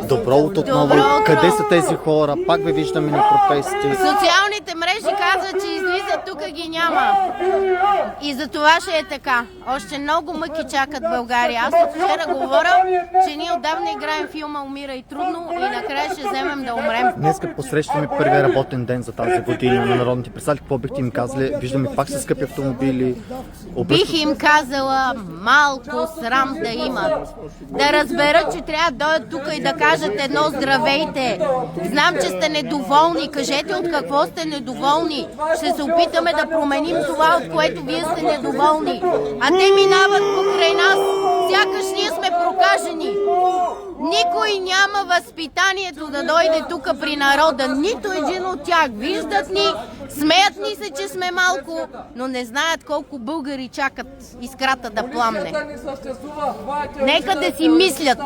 Добро утро отново. Добро утро. Къде са тези хора? Пак ви виждаме на протестите. Социалните мрежи казват, че излизат, тук ги няма. И за това ще е така. Още много мъки чакат България. Аз от вчера говоря, че ние отдавна играем филма "Умира и трудно" и накрая ще вземем да умрем. Днес посрещаме първия работен ден за тази година на народните представители. Какво бихте им казали? Виждаме пак са скъпи автомобили. Бих им казала малко срам да имат. Да разберат, че трябва да дойдат тук и да кажат едно здравейте. Знам, че сте недоволни. Кажете от какво сте недоволни. Ще се опитаме да променим това, от което вие сте недоволни. А те минават покрай нас, сякаш ние сме прокажени. Никой няма възпитанието да дойде тук при народа. Нито един от тях. Виждат ни, смеят ни се, че сме малко, но не знаят колко българи чакат искрата да пламне. Нека да си мислят,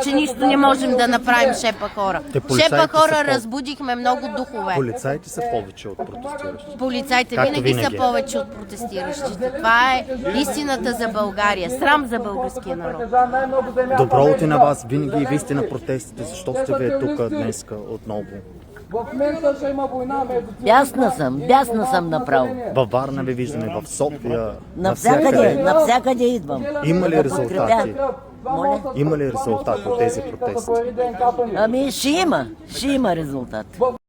че нищо не можем да направим, шепа хора. Шепа хора, разбудихме много духове. Полицаите са повече от протестиращите. Полицаите винаги са повече от протестиращите. Това е истината за България. Срам за българския народ. Добро утро на вас. Винаги и вие сте на протестите. Защо сте вие тук днес отново? Бясна съм направо. Във Варна ви виждаме, в София. Навсякъде идвам. Има ли резултати? Моля? Има ли резултати от тези протести? Ами ще има резултат.